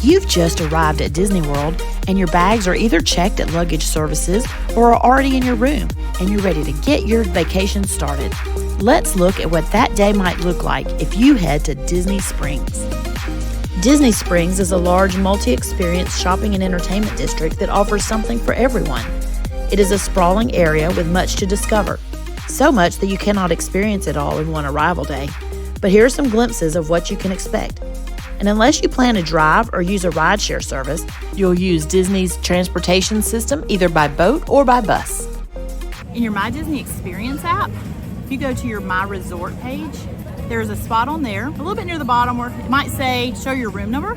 You've just arrived at Disney World and your bags are either checked at luggage services or are already in your room and you're ready to get your vacation started. Let's look at what that day might look like if you head to Disney Springs. Disney Springs is a large multi-experience shopping and entertainment district that offers something for everyone. It is a sprawling area with much to discover, so much that you cannot experience it all in one arrival day. But here are some glimpses of what you can expect. And unless you plan to drive or use a rideshare service, you'll use Disney's transportation system either by boat or by bus. In your My Disney Experience app, if you go to your My Resort page, there's a spot on there, a little bit near the bottom where it might say, show your room number.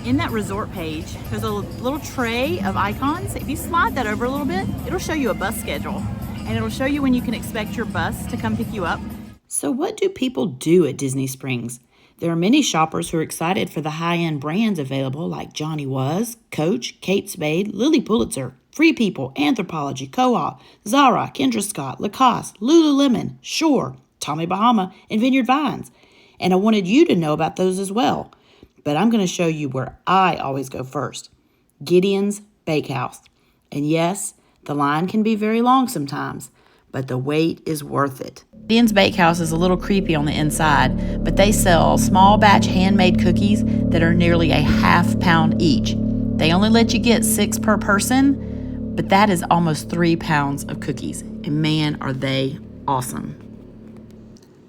In that resort page, there's a little tray of icons. If you slide that over a little bit, it'll show you a bus schedule. And it'll show you when you can expect your bus to come pick you up. So what do people do at Disney Springs? There are many shoppers who are excited for the high-end brands available like Johnny Was, Coach, Kate Spade, Lilly Pulitzer, Free People, Anthropologie, Co-op, Zara, Kendra Scott, Lacoste, Lululemon, Shore, Tommy Bahama, and Vineyard Vines. And I wanted you to know about those as well. But I'm going to show you where I always go first. Gideon's Bakehouse. And yes, the line can be very long sometimes, but the wait is worth it. Gideon's Bakehouse is a little creepy on the inside, but they sell small batch handmade cookies that are nearly a ½ pound each. They only let you get 6 per person, but that is almost 3 pounds of cookies. And man, are they awesome.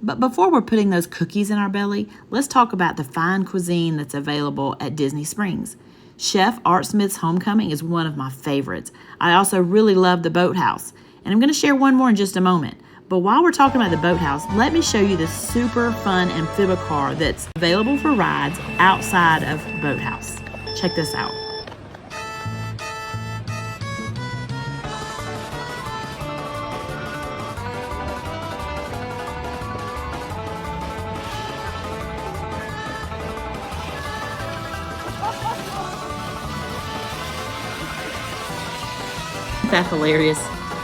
But before we're putting those cookies in our belly, let's talk about the fine cuisine that's available at Disney Springs. Chef Art Smith's Homecoming is one of my favorites. I also really love the Boathouse. And I'm going to share one more in just a moment. But while we're talking about the Boathouse, let me show you this super fun amphibicar that's available for rides outside of Boathouse. Check this out. That's hilarious.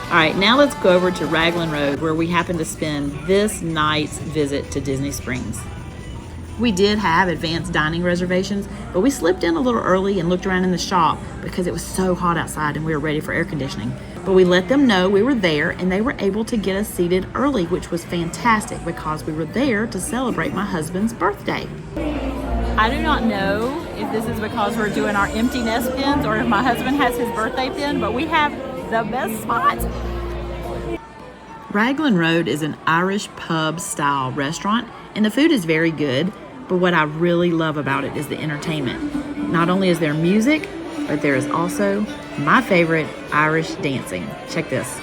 All right, now let's go over to Raglan Road where we happen to spend this night's visit to Disney Springs. We did have advanced dining reservations, but we slipped in a little early and looked around in the shop because it was so hot outside and we were ready for air conditioning. But we let them know we were there and they were able to get us seated early, which was fantastic because we were there to celebrate my husband's birthday. I do not know if this is because we're doing our empty nest pins or if my husband has his birthday pin, but we have the best spot. Raglan Road is an Irish pub style restaurant and the food is very good, but what I really love about it is the entertainment. Not only is there music, but there is also my favorite, Irish dancing. Check this.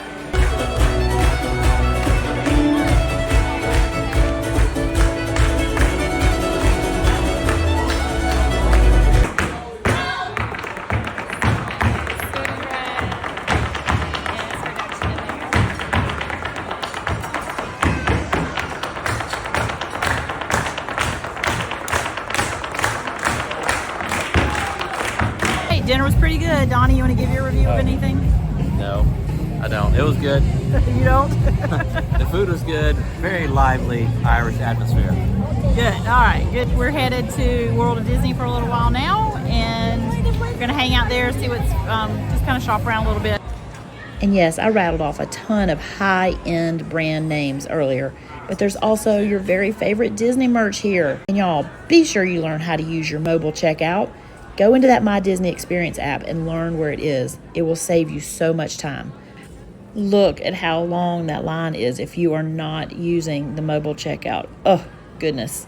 Dinner was pretty good. Donnie, you want to give your review of anything? No, I don't. It was good. You don't? The food was good. Very lively Irish atmosphere. Good. All right. Good. We're headed to World of Disney for a little while now, and we're going to hang out there, see what's, just kind of shop around a little bit. And yes, I rattled off a ton of high-end brand names earlier, but there's also your very favorite Disney merch here. And y'all, be sure you learn how to use your mobile checkout. Go into that My Disney Experience app and learn where it is. It will save you so much time. Look at how long that line is if you are not using the mobile checkout. Oh, goodness.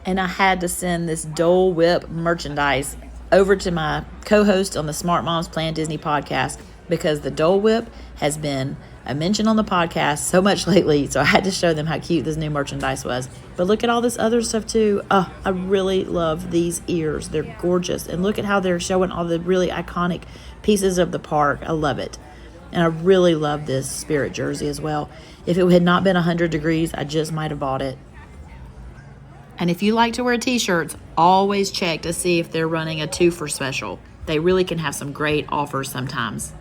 And I had to send this Dole Whip merchandise over to my co-host on the Smart Moms Plan Disney podcast because the Dole Whip has been a mention on the podcast so much lately, so I had to show them how cute this new merchandise was. But look at all this other stuff too. Oh, I really love these ears. They're gorgeous. And look at how they're showing all the really iconic pieces of the park. I love it. And I really love this Spirit jersey as well. If it had not been 100 degrees, I just might have bought it. And if you like to wear t-shirts, always check to see if they're running a 2-for special. They really can have some great offers sometimes.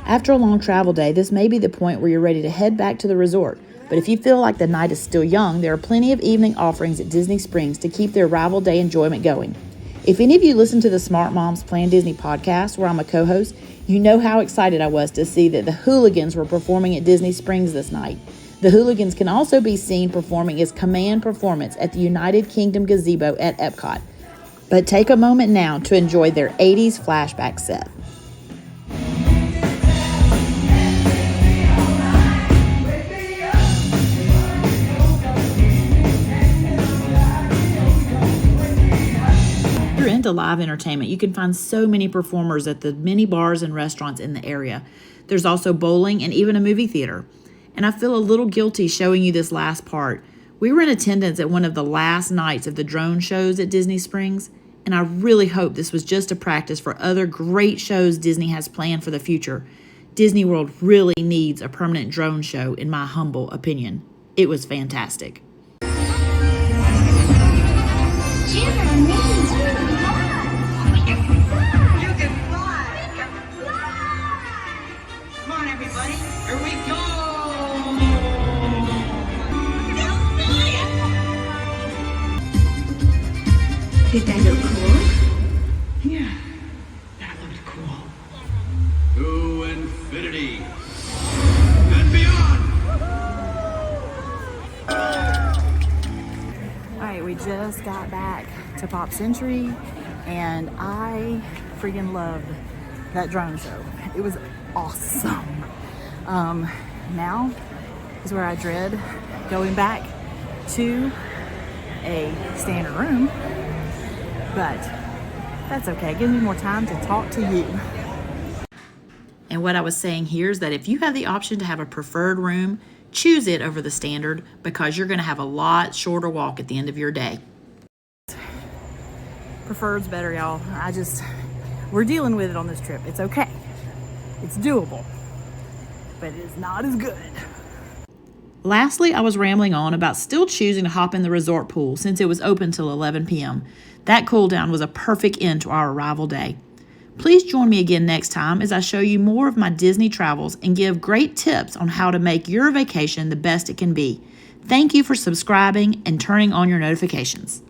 After a long travel day, this may be the point where you're ready to head back to the resort. But if you feel like the night is still young, there are plenty of evening offerings at Disney Springs to keep their Arrival Day enjoyment going. If any of you listen to the Smart Moms Plan Disney podcast, where I'm a co-host, you know how excited I was to see that the Hooligans were performing at Disney Springs this night. The Hooligans can also be seen performing as Command Performance at the United Kingdom Gazebo at Epcot. But take a moment now to enjoy their 80s flashback set. If you're into live entertainment, you can find so many performers at the many bars and restaurants in the area. There's also bowling and even a movie theater. And I feel a little guilty showing you this last part. We were in attendance at one of the last nights of the drone shows at Disney Springs, and I really hope this was just a practice for other great shows Disney has planned for the future. Disney World really needs a permanent drone show, in my humble opinion. It was fantastic. Did that look cool? Yeah, that looked cool. To infinity and beyond! Alright, we just got back to Pop Century and I freaking loved that drone show. It was awesome. Now is where I dread going back to a standard room, but that's okay. It gives me more time to talk to you. And what I was saying here is that if you have the option to have a preferred room, choose it over the standard because you're going to have a lot shorter walk at the end of your day. Preferred's better, y'all. We're dealing with it on this trip. It's okay. It's doable, but it is not as good. Lastly, I was rambling on about still choosing to hop in the resort pool since it was open till 11 p.m. That cool down was a perfect end to our arrival day. Please join me again next time as I show you more of my Disney travels and give great tips on how to make your vacation the best it can be. Thank you for subscribing and turning on your notifications.